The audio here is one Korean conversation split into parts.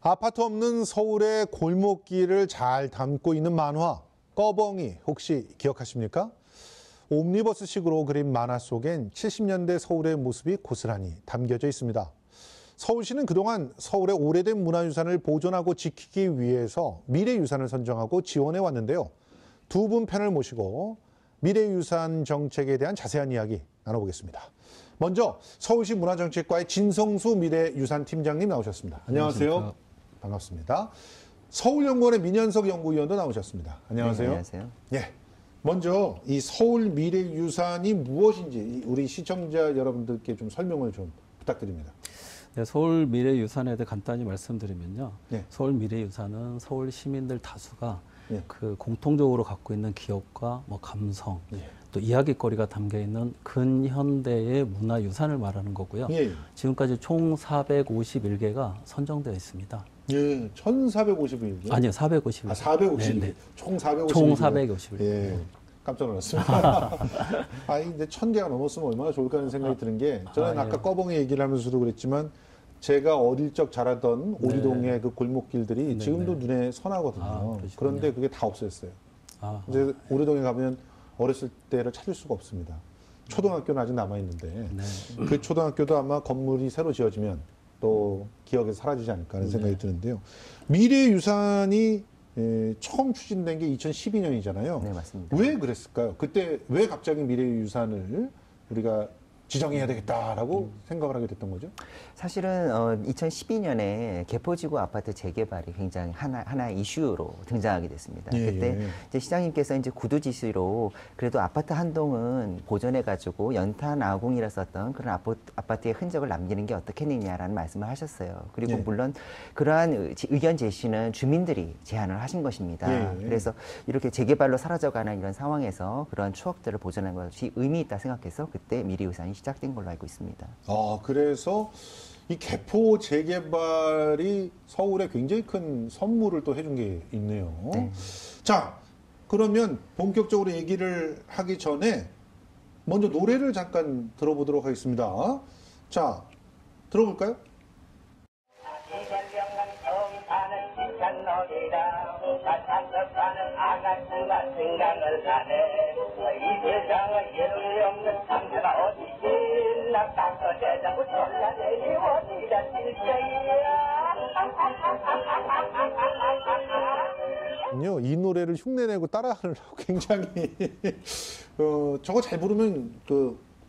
아파트 없는 서울의 골목길을 잘 담고 있는 만화 꺼벙이 혹시 기억하십니까? 옴니버스식으로 그린 만화 속엔 70년대 서울의 모습이 고스란히 담겨져 있습니다. 서울시는 그동안 서울의 오래된 문화유산을 보존하고 지키기 위해서 미래유산을 선정하고 지원해 왔는데요. 두 분 편을 모시고 미래유산 정책에 대한 자세한 이야기 나눠보겠습니다. 먼저 서울시 문화정책과의 진성수 미래유산 팀장님 나오셨습니다. 안녕하세요. 안녕하십니까. 반갑습니다. 서울연구원의 민현석 연구위원도 나오셨습니다. 안녕하세요. 네, 안녕하세요. 예. 먼저 이 서울 미래유산이 무엇인지 우리 시청자 여러분들께 좀 설명을 좀 부탁드립니다. 네, 서울 미래유산에 대해 간단히 말씀드리면요. 네. 서울 미래유산은 서울 시민들 다수가 네. 그 공통적으로 갖고 있는 기억과 뭐 감성, 예. 또 이야기거리가 담겨 있는 근현대의 문화유산을 말하는 거고요. 예. 지금까지 총 451개가 선정되어 있습니다. 예, 1451개. 아니요, 451개. 아, 451개. 네, 네. 총 451개. 총 451개. 예. 깜짝 놀랐습니다. 아, 이제 1000개가 넘었으면 얼마나 좋을까 하는 생각이 드는 게, 저는 아까 꺼벙이 얘기를 하면서도 그랬지만, 제가 어릴 적 자라던 오리동의 그 골목길들이 지금도 눈에 선하거든요. 그런데 그게 다 없어졌어요. 이제 오리동에 가면 어렸을 때를 찾을 수가 없습니다. 초등학교는 아직 남아있는데, 그 초등학교도 아마 건물이 새로 지어지면 또 기억에서 사라지지 않을까 하는 생각이 드는데요. 미래유산이 처음 추진된 게 2012년이잖아요. 네, 맞습니다. 왜 그랬을까요? 그때 왜 갑자기 미래유산을 우리가 지정해야 되겠다라고 생각을 하게 됐던 거죠? 사실은 2012년에 개포지구 아파트 재개발이 굉장히 하나의 이슈로 등장하게 됐습니다. 그때 이제 시장님께서 이제 구두지시로 그래도 아파트 한 동은 보존해가지고 연탄 아궁이라 썼던 그런 아파트의 흔적을 남기는 게 어떻겠느냐라는 말씀을 하셨어요. 그리고 물론 그러한 의견 제시는 주민들이 제안을 하신 것입니다. 그래서 이렇게 재개발로 사라져가는 이런 상황에서 그런 추억들을 보존하는 것이 의미 있다 생각해서 그때 미래유산이 시작된 걸로 알고 있습니다. 아, 그래서 이 개포 재개발이 서울에 굉장히 큰 선물을 또 해준 게 있네요. 네. 자, 그러면 본격적으로 얘기를 하기 전에 먼저 노래를 잠깐 들어보도록 하겠습니다. 자, 들어볼까요? 아가씨가 생각을 하네. 이 세상에 예로이 없는 상대가 어디지? 나 깎아대자고 졸라대니 어디가 진짜야? 이 노래를 흉내내고 따라하느라고 굉장히 저거 잘 부르면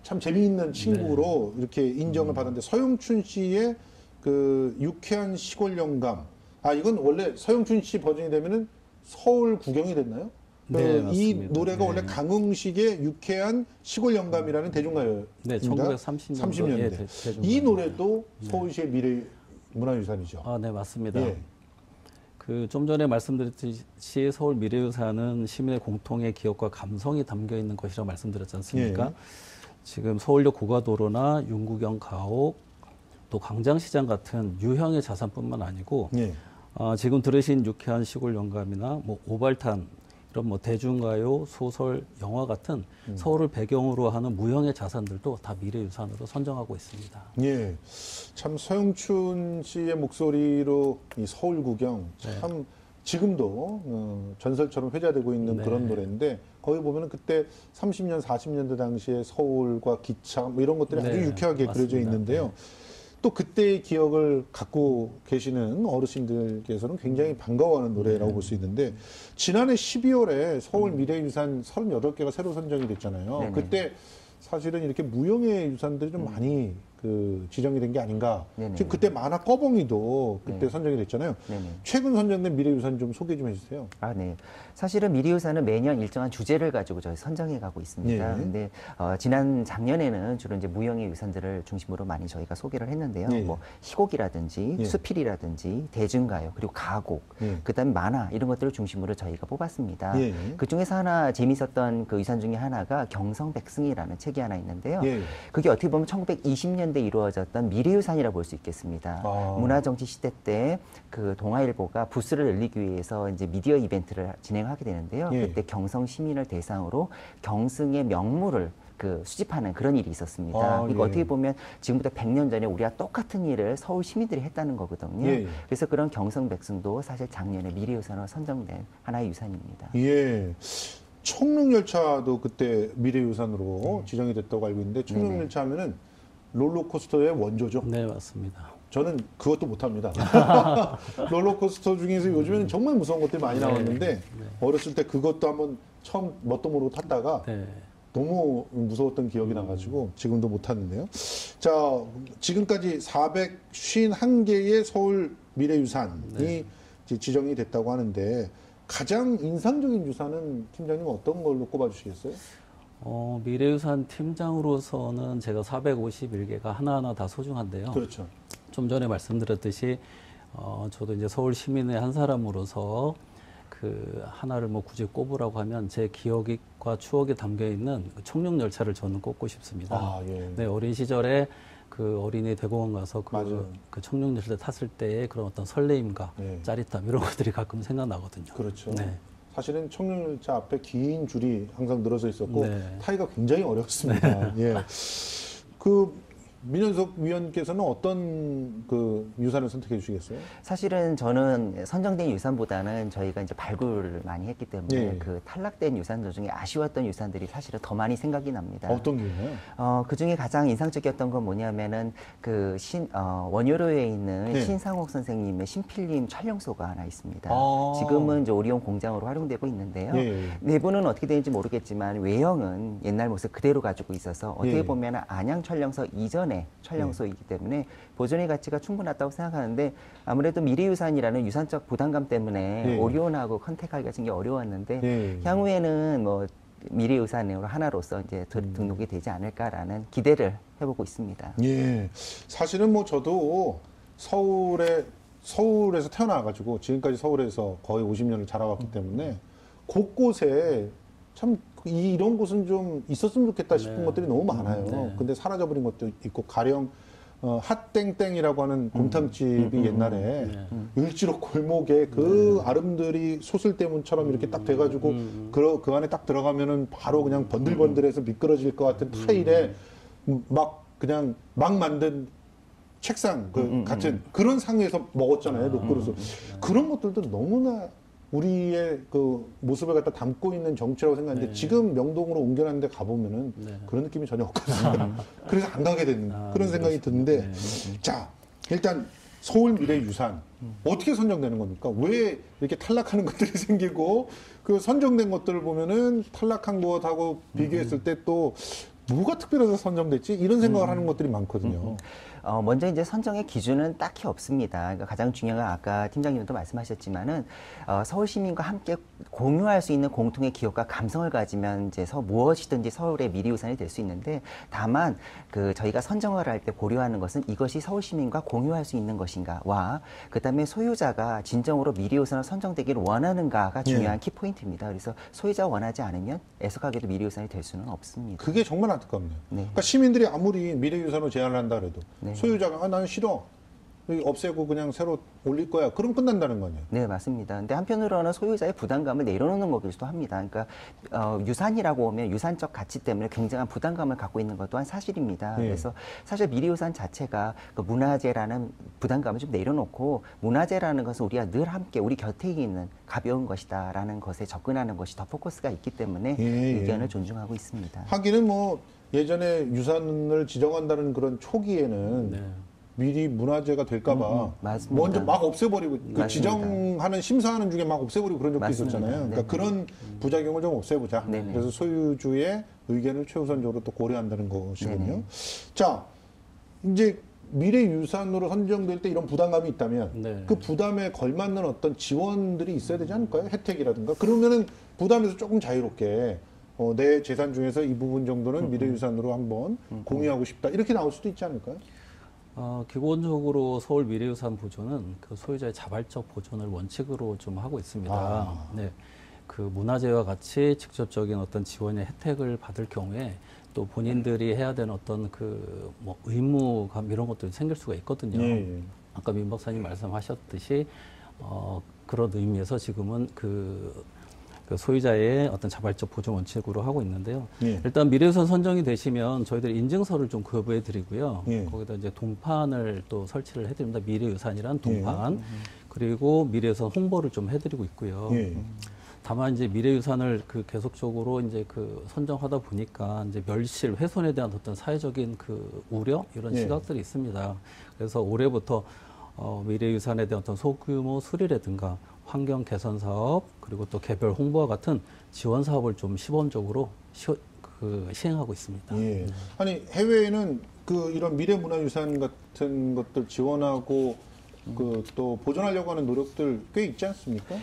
참 재미있는 친구로 이렇게 인정을 받았는데, 서영춘 씨의 그 유쾌한 시골 영감. 아, 이건 원래 서영춘 씨 버전이 되면은 서울 구경이 됐나요? 네, 이 맞습니다. 노래가 원래 강흥식의 유쾌한 시골 영감이라는 대중가요입니다. 네, 1930년대. 이 노래도 서울시의 미래 문화유산이죠. 아, 네, 맞습니다. 예. 그 좀 전에 말씀드렸듯이 서울 미래유산은 시민의 공통의 기억과 감성이 담겨 있는 것이라고 말씀드렸지 않습니까? 지금 서울역 고가도로나 윤구경 가옥, 또 광장시장 같은 유형의 자산뿐만 아니고 지금 들으신 유쾌한 시골 영감이나 뭐 오발탄 이런 뭐 대중가요, 소설, 영화 같은 서울을 배경으로 하는 무형의 자산들도 다 미래유산으로 선정하고 있습니다. 예, 참 서영춘 씨의 목소리로 이 서울 구경 참 지금도 전설처럼 회자되고 있는 그런 노래인데, 거기 보면은 그때 30년, 40년대 당시에 서울과 기차 뭐 이런 것들이 아주 유쾌하게 그려져 있는데요. 또 그때의 기억을 갖고 계시는 어르신들께서는 굉장히 반가워하는 노래라고 볼 수 있는데, 지난해 12월에 서울 미래유산 38개가 새로 선정이 됐잖아요. 그때 사실은 이렇게 무형의 유산들이 좀 많이 지정이 된 게 아닌가. 지금 그때 만화 꺼벙이도 그때 선정이 됐잖아요. 최근 선정된 미래유산 좀 소개 좀 해주세요. 아, 네. 사실은 미래유산은 매년 일정한 주제를 가지고 저희 선정해 가고 있습니다. 근데 작년에는 주로 이제 무형의 유산들을 중심으로 많이 저희가 소개를 했는데요. 뭐 희곡이라든지 수필이라든지 대중가요, 그리고 가곡, 그다음에 만화 이런 것들을 중심으로 저희가 뽑았습니다. 그 중에서 하나 재밌었던 그 유산 중에 하나가 경성백승이라는 책이 하나 있는데요. 그게 어떻게 보면 1920년대 이루어졌던 미래유산이라고 볼 수 있겠습니다. 문화정치 시대 때 그 동아일보가 부스를 열리기 위해서 이제 미디어 이벤트를 진행하게 되는데요. 그때 경성 시민을 대상으로 경승의 명물을 그 수집하는 그런 일이 있었습니다. 아, 그러니까 예. 어떻게 보면 지금부터 100년 전에 우리가 똑같은 일을 서울 시민들이 했다는 거거든요. 예, 예. 그래서 그런 경성백승도 사실 작년에 미래유산으로 선정된 하나의 유산입니다. 예. 청룡열차도 그때 미래유산으로 지정이 됐다고 알고 있는데 청룡열차 하면은 롤러코스터의 원조죠. 네, 맞습니다. 저는 그것도 못합니다. 롤러코스터 중에서 요즘에는 정말 무서운 것들이 많이 나왔는데 어렸을 때 그것도 한번 처음 뭣도 모르고 탔다가 네. 너무 무서웠던 기억이 나가지고 지금도 못 탔는데요. 자, 지금까지 451개의 서울 미래유산이 이제 지정이 됐다고 하는데 가장 인상적인 유산은 팀장님 어떤 걸로 꼽아주시겠어요? 미래유산 팀장으로서는 제가 451개가 하나하나 다 소중한데요. 그렇죠. 좀 전에 말씀드렸듯이 저도 이제 서울 시민의 한 사람으로서 그 하나를 뭐 굳이 꼽으라고 하면 제 기억과 추억이 담겨 있는 그 청룡열차를 저는 꼽고 싶습니다. 아, 예. 네, 어린 시절에 그 어린이 대공원 가서 맞아요. 그 청룡열차 탔을 때의 그런 어떤 설레임과 예. 짜릿함 이런 것들이 가끔 생각나거든요. 그렇죠. 네. 사실은 청룡열차 앞에 긴 줄이 항상 늘어서 있었고 네. 타기가 굉장히 어렵습니다. 예. 그 민현석 위원께서는 어떤 그 유산을 선택해 주시겠어요? 사실은 저는 선정된 유산보다는 저희가 이제 발굴을 많이 했기 때문에 예. 그 탈락된 유산들 중에 아쉬웠던 유산들이 사실은 더 많이 생각이 납니다. 어떤 게 있나요? 그 중에 가장 인상적이었던 건 뭐냐면은 그 원효로에 있는 네. 신상옥 선생님의 신필름 촬영소가 하나 있습니다. 아. 지금은 이제 오리온 공장으로 활용되고 있는데요. 예. 내부는 어떻게 되는지 모르겠지만 외형은 옛날 모습 그대로 가지고 있어서 어떻게 예. 보면 안양 촬영소 이전의 촬영소이기 때문에 보존의 가치가 충분하다고 생각하는데 아무래도 미래유산이라는 유산적 부담감 때문에 예. 오리온하고 컨택하기가 굉장히 어려웠는데 예. 향후에는 뭐 미래유산으로 하나로서 이제 등록이 되지 않을까라는 기대를 해보고 있습니다. 예. 사실은 뭐 저도 서울에서 태어나가지고 지금까지 서울에서 거의 50년을 자라왔기 때문에 곳곳에 참 이런 곳은 좀 있었으면 좋겠다 싶은 네. 것들이 너무 많아요. 네. 근데 사라져버린 것도 있고 가령 핫땡땡이라고 하는 곰탕집이 옛날에 을지로 골목에 그 아름드리 소슬대문처럼 이렇게 딱 돼가지고 그 안에 딱 들어가면은 바로 그냥 번들번들해서 미끄러질 것 같은 타일에 막 그냥 막 만든 책상 같은 그런 상에서 먹었잖아요. 롯그릇을. 그런 것들도 너무나 우리의 그 모습을 갖다 담고 있는 정치라고 생각하는데 네. 지금 명동으로 옮겨놨는데 가보면은 네. 그런 느낌이 전혀 없거든요. 그래서 안 가게 되는 그런 생각이 드는데 자, 일단 서울 미래 유산 어떻게 선정되는 겁니까? 왜 이렇게 탈락하는 것들이 생기고 그 선정된 것들을 보면은 탈락한 것하고 비교했을 때 또 뭐가 특별해서 선정됐지? 이런 생각을 하는 것들이 많거든요. 먼저 이제 선정의 기준은 딱히 없습니다. 그러니까 가장 중요한 건 아까 팀장님도 말씀하셨지만은 서울 시민과 함께 공유할 수 있는 공통의 기억과 감성을 가지면 이제 무엇이든지 서울의 미래유산이 될 수 있는데 다만 그 저희가 선정을 할 때 고려하는 것은 이것이 서울 시민과 공유할 수 있는 것인가와 그다음에 소유자가 진정으로 미래유산을 선정되기를 원하는가가 중요한 키포인트입니다. 그래서 소유자가 원하지 않으면 애석하게도 미래유산이 될 수는 없습니다. 그게 정말 안타깝네요. 네. 그러니까 시민들이 아무리 미래유산으로 제안을 한다 그래도 네. 소유자가 나는 싫어. 여기 없애고 그냥 새로 올릴 거야. 그럼 끝난다는 거 아니에요. 네, 맞습니다. 근데 한편으로는 소유자의 부담감을 내려놓는 거기도 합니다. 그러니까 유산이라고 하면 유산적 가치 때문에 굉장한 부담감을 갖고 있는 것 또한 사실입니다. 네. 그래서 사실 미래유산 자체가 그 문화재라는 부담감을 좀 내려놓고 문화재라는 것은 우리가 늘 함께 우리 곁에 있는 가벼운 것이다라는 것에 접근하는 것이 더 포커스가 있기 때문에 예. 의견을 존중하고 있습니다. 하기는 뭐 예전에 유산을 지정한다는 그런 초기에는 네. 미리 문화재가 될까봐 맞습니다. 먼저 막 없애버리고 그 맞습니다. 지정하는 심사하는 중에 막 없애버리고 그런 적도 맞습니다. 있었잖아요. 그러니까 네. 그런 부작용을 좀 없애보자. 네네. 그래서 소유주의 의견을 최우선적으로 또 고려한다는 것이군요. 네네. 자, 이제 미래유산으로 선정될 때 이런 부담감이 있다면 네. 그 부담에 걸맞는 어떤 지원들이 있어야 되지 않을까요? 혜택이라든가. 그러면은 부담에서 조금 자유롭게 내 재산 중에서 이 부분 정도는 미래유산으로 한번 공유하고 싶다. 이렇게 나올 수도 있지 않을까요? 기본적으로 서울 미래유산 보존은 그 소유자의 자발적 보존을 원칙으로 좀 하고 있습니다. 아. 네. 그 문화재와 같이 직접적인 어떤 지원의 혜택을 받을 경우에 또 본인들이 해야 되는 어떤 그 뭐 의무감 이런 것들이 생길 수가 있거든요. 예. 아까 민 박사님 말씀하셨듯이 그런 의미에서 지금은 그 그 소유자의 어떤 자발적 보존 원칙으로 하고 있는데요. 예. 일단 미래유산 선정이 되시면 저희들이 인증서를 좀 구입해 드리고요. 예. 거기다 이제 동판을 또 설치를 해드립니다. 미래유산이란 동판. 그리고 미래유산 홍보를 좀 해드리고 있고요. 예. 다만 이제 미래유산을 그 계속적으로 이제 그 선정하다 보니까 이제 멸실, 훼손에 대한 어떤 사회적인 그 우려 이런 예. 시각들이 있습니다. 그래서 올해부터 미래유산에 대한 어떤 소규모 수리라든가 환경 개선 사업 그리고 또 개별 홍보와 같은 지원 사업을 좀 시범적으로 시행하고 있습니다. 예. 아니 해외에는 그 이런 미래문화유산 같은 것들 지원하고 그 또 보존하려고 하는 노력들 꽤 있지 않습니까?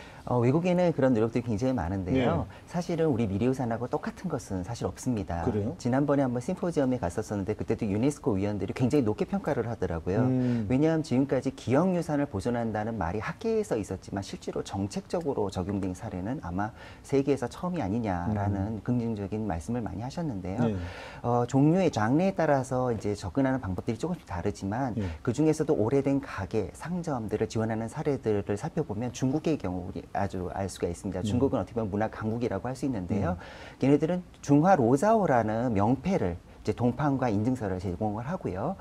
외국에는 그런 노력들이 굉장히 많은데요. 네. 사실은 우리 미래유산하고 똑같은 것은 사실 없습니다. 그래요? 지난번에 한번 심포지엄에 갔었었는데 그때도 유네스코 위원들이 굉장히 높게 평가를 하더라고요. 왜냐하면 지금까지 기억유산을 보존한다는 말이 학계에서 있었지만 실제로 정책적으로 적용된 사례는 아마 세계에서 처음이 아니냐라는 긍정적인 말씀을 많이 하셨는데요. 네. 종류의 장르에 따라서 이제 접근하는 방법들이 조금씩 다르지만 네. 그 중에서도 오래된 가게, 상점들을 지원하는 사례들을 살펴보면 중국의 경우 우리 아주 알 수가 있습니다. 중국은 어떻게 보면 문화 강국이라고 할 수 있는데요. 걔네들은 중화 로자오라는 명패를 이제 동판과 인증서를 제공을 하고요.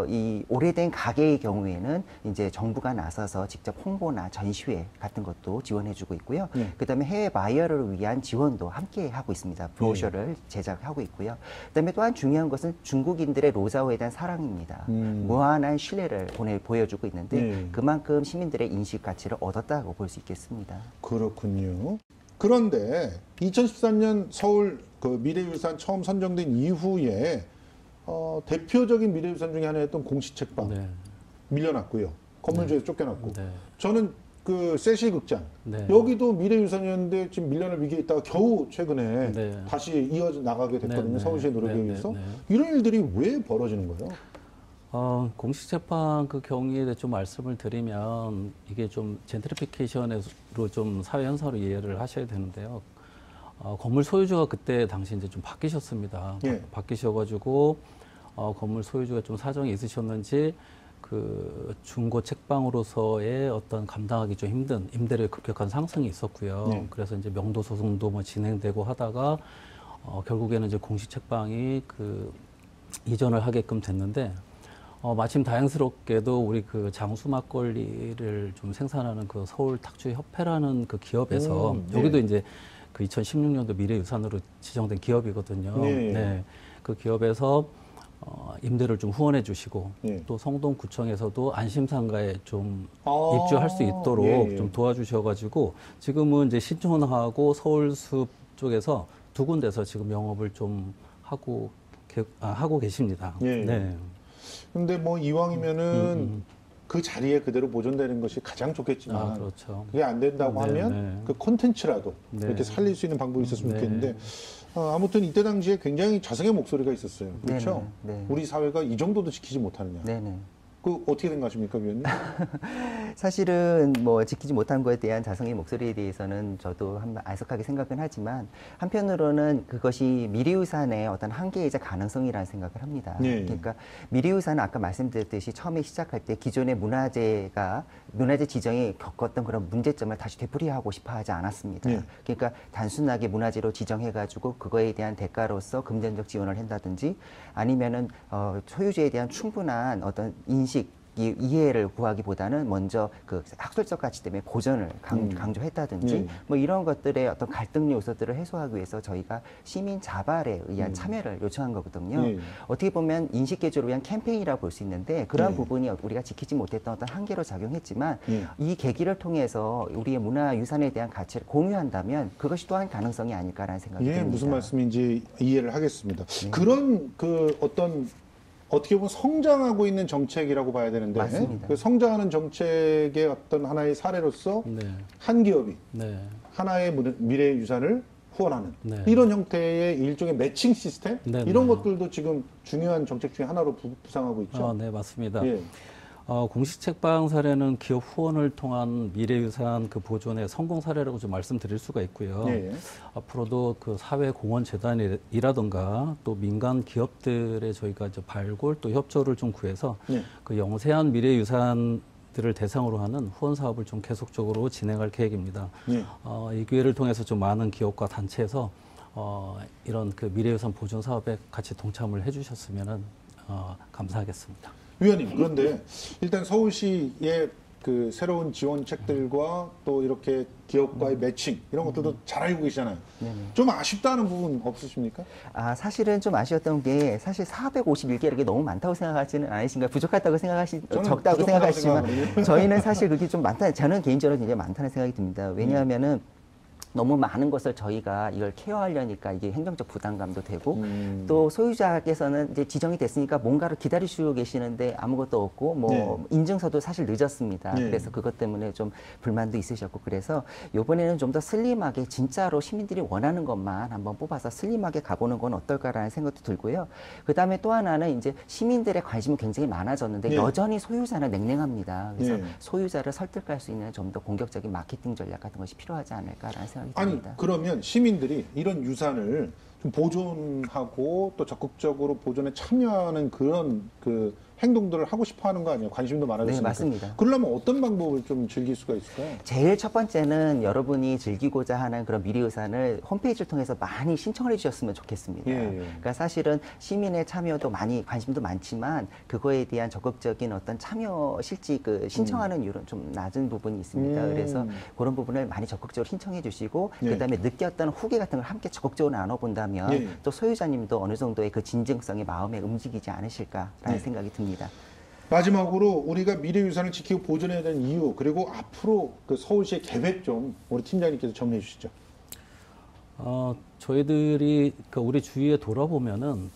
이 오래된 가게의 경우에는 이제 정부가 나서서 직접 홍보나 전시회 같은 것도 지원해주고 있고요. 그다음에 해외 바이어를 위한 지원도 함께 하고 있습니다. 브로셔를 제작하고 있고요. 그다음에 또한 중요한 것은 중국인들의 로자오에 대한 사랑입니다. 무한한 신뢰를 보여주고 있는데 그만큼 시민들의 인식 가치를 얻었다고 볼 수 있겠습니다. 그렇군요. 그런데 2013년 서울 그 미래유산 처음 선정된 이후에 대표적인 미래유산 중에 하나였던 공시책방 네. 밀려났고요. 건물주에서 쫓겨났고. 네. 저는 그 세실극장 네. 여기도 미래유산이었는데 지금 밀려날 위기에 있다가 겨우 최근에 네. 다시 이어져 나가게 됐거든요. 네, 네. 서울시의 노력에 네, 네, 의해서. 네. 이런 일들이 왜 벌어지는 거예요? 공식재판 그 경우에 대해 좀 말씀을 드리면 이게 좀 젠트리피케이션으로 좀 사회 현상으로 이해를 하셔야 되는데요. 건물 소유주가 그때 당시 이제 좀 바뀌셨습니다. 예. 바뀌셔가지고 건물 소유주가 좀 사정이 있으셨는지 그 중고 책방으로서의 어떤 감당하기 좀 힘든 임대료의 급격한 상승이 있었고요. 예. 그래서 이제 명도 소송도 뭐 진행되고 하다가 결국에는 이제 공식 책방이 그 이전을 하게끔 됐는데. 마침 다행스럽게도 우리 그 장수 막걸리를 좀 생산하는 그 서울 탁주 협회라는 그 기업에서 여기도 네. 이제 그 2016년도 미래유산으로 지정된 기업이거든요. 네. 네. 그 기업에서 임대를 좀 후원해 주시고 네. 또 성동구청에서도 안심상가에 좀 아, 입주할 수 있도록 예, 예. 좀 도와주셔가지고 지금은 이제 신촌하고 서울숲 쪽에서 두 군데서 지금 영업을 좀 하고 계십니다. 예. 네. 근데 뭐 이왕이면은 그 자리에 그대로 보존되는 것이 가장 좋겠지만 그렇죠. 그게 안 된다고 네, 하면 네. 그 콘텐츠라도 네. 이렇게 살릴 수 있는 방법이 있었으면 네. 좋겠는데 아무튼 이때 당시에 굉장히 자성의 목소리가 있었어요. 그렇죠? 네네, 네. 우리 사회가 이 정도도 지키지 못하느냐. 네네. 그 어떻게 생각하십니까, 위원님? 사실은 뭐 지키지 못한 거에 대한 자성의 목소리에 대해서는 저도 한번 아석하게 생각은 하지만 한편으로는 그것이 미래유산의 어떤 한계이자 가능성이라는 생각을 합니다. 네. 그러니까 미래유산은 아까 말씀드렸듯이 처음에 시작할 때 기존의 문화재 지정이 겪었던 그런 문제점을 다시 되풀이하고 싶어 하지 않았습니다. 네. 그러니까 단순하게 문화재로 지정해가지고 그거에 대한 대가로서 금전적 지원을 한다든지 아니면은 소유주에 대한 충분한 어떤 이해를 구하기보다는 먼저 그 학술적 가치 때문에 보전을 강조했다든지 뭐 이런 것들의 어떤 갈등 요소들을 해소하기 위해서 저희가 시민 자발에 의한 참여를 요청한 거거든요. 어떻게 보면 인식 개조를 위한 캠페인이라고 볼 수 있는데 그러한 부분이 우리가 지키지 못했던 어떤 한계로 작용했지만 이 계기를 통해서 우리의 문화유산에 대한 가치를 공유한다면 그것이 또한 가능성이 아닐까라는 생각이 듭니다. 무슨 말씀인지 이해를 하겠습니다. 그런 그 어떻게 보면 성장하고 있는 정책이라고 봐야 되는데 맞습니다. 그 성장하는 정책의 어떤 하나의 사례로서 네. 한 기업이 네. 하나의 미래유산을 후원하는 네. 이런 형태의 일종의 매칭 시스템 네, 이런 네. 것들도 지금 중요한 정책 중에 하나로 부상하고 있죠. 네, 맞습니다. 예. 공식 책방 사례는 기업 후원을 통한 미래유산 그 보존의 성공 사례라고 좀 말씀드릴 수가 있고요. 예. 앞으로도 그 사회공헌재단이라든가 또 민간 기업들의 저희가 이제 발굴 또 협조를 좀 구해서 예. 그 영세한 미래유산을 시민들을 대상으로 하는 후원 사업을 좀 계속적으로 진행할 계획입니다. 예. 이 기회를 통해서 좀 많은 기업과 단체에서 이런 그 미래유산 보존 사업에 같이 동참을 해주셨으면 감사하겠습니다. 위원님, 그런데 일단 서울시의 그 새로운 지원책들과 또 이렇게 기업과의 매칭 이런 것들도 잘 알고 계시잖아요. 좀 아쉽다는 부분 없으십니까? 사실은 좀 아쉬웠던 게 사실 451개 이렇게 너무 많다고 생각하지는 않으신가요? 부족하다고 저는 적다고 부족하다고 생각하시지만 생각하거든요. 저희는 사실 그게 좀 많다. 저는 개인적으로 굉장히 많다는 생각이 듭니다. 왜냐하면은 너무 많은 것을 저희가 이걸 케어하려니까 이게 행정적 부담감도 되고 또 소유자께서는 이제 지정이 됐으니까 뭔가를 기다리시고 계시는데 아무것도 없고 뭐 인증서도 사실 늦었습니다. 그래서 그것 때문에 좀 불만도 있으셨고 그래서 이번에는 좀 더 슬림하게 진짜로 시민들이 원하는 것만 한번 뽑아서 슬림하게 가보는 건 어떨까라는 생각도 들고요. 그 다음에 또 하나는 이제 시민들의 관심은 굉장히 많아졌는데 여전히 소유자는 냉랭합니다. 그래서 소유자를 설득할 수 있는 좀 더 공격적인 마케팅 전략 같은 것이 필요하지 않을까라는 생각이 아니, 듭니다. 그러면 시민들이 이런 유산을 좀 보존하고 또 적극적으로 보존에 참여하는 그런 그 행동들을 하고 싶어 하는 거 아니에요? 관심도 많아졌으니까. 네, 맞습니다. 그러려면 어떤 방법을 좀 즐길 수가 있을까요? 제일 첫 번째는 여러분이 즐기고자 하는 그런 미래유산을 홈페이지를 통해서 많이 신청을 해주셨으면 좋겠습니다. 그러니까 사실은 시민의 참여도 많이 관심도 많지만 그거에 대한 적극적인 어떤 참여 실지 그 신청하는 율은 좀 낮은 부분이 있습니다. 그래서 그런 부분을 많이 적극적으로 신청해 주시고 그다음에 느꼈던 후기 같은 걸 함께 적극적으로 나눠본다면 또 소유자님도 어느 정도의 그 진정성이 마음에 움직이지 않으실까라는 생각이 듭니다. 마지막으로 우리가 미래유산을 지키고 보존해야 되는 이유 그리고 앞으로 그 서울시의 계획 좀 우리 팀장님께서 정리해 주시죠. 저희들이 그 우리 주위에 돌아보면은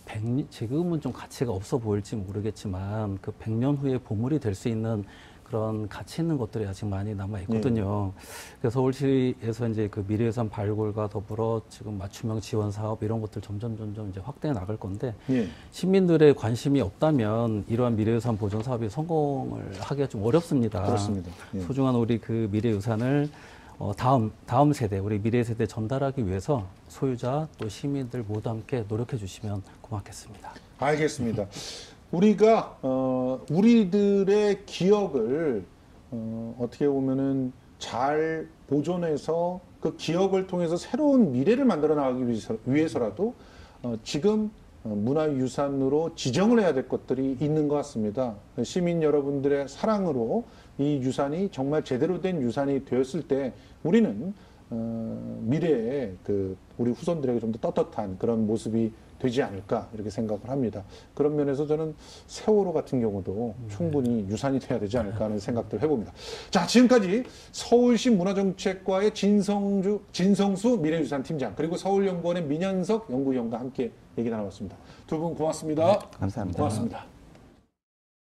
지금은 좀 가치가 없어 보일지 모르겠지만 그 100년 후에 보물이 될 수 있는 그런 가치 있는 것들이 아직 많이 남아 있거든요. 그래서 서울시에서 이제 그 미래유산 발굴과 더불어 지금 맞춤형 지원 사업 이런 것들 점점 이제 확대해 나갈 건데 시민들의 관심이 없다면 이러한 미래유산 보존 사업이 성공을 하기가 좀 어렵습니다. 그렇습니다. 소중한 우리 그 미래유산을 다음 세대, 우리 미래 세대 전달하기 위해서 소유자 또 시민들 모두 함께 노력해 주시면 고맙겠습니다. 알겠습니다. 우리가 우리들의 기억을 어떻게 보면은 잘 보존해서 그 기억을 통해서 새로운 미래를 만들어 나가기 위해서라도 지금 문화유산으로 지정을 해야 될 것들이 있는 것 같습니다. 시민 여러분들의 사랑으로 이 유산이 정말 제대로 된 유산이 되었을 때 우리는 미래에 그 우리 후손들에게 좀 더 떳떳한 그런 모습이 되지 않을까 이렇게 생각을 합니다. 그런 면에서 저는 세월호 같은 경우도 충분히 유산이 돼야 되지 않을까 하는 생각들을 해봅니다. 자, 지금까지 서울시 문화정책과의 진성수 미래유산 팀장 그리고 서울연구원의 민현석 연구위원과 함께 얘기 나눠봤습니다. 두 분 고맙습니다. 감사합니다. 고맙습니다.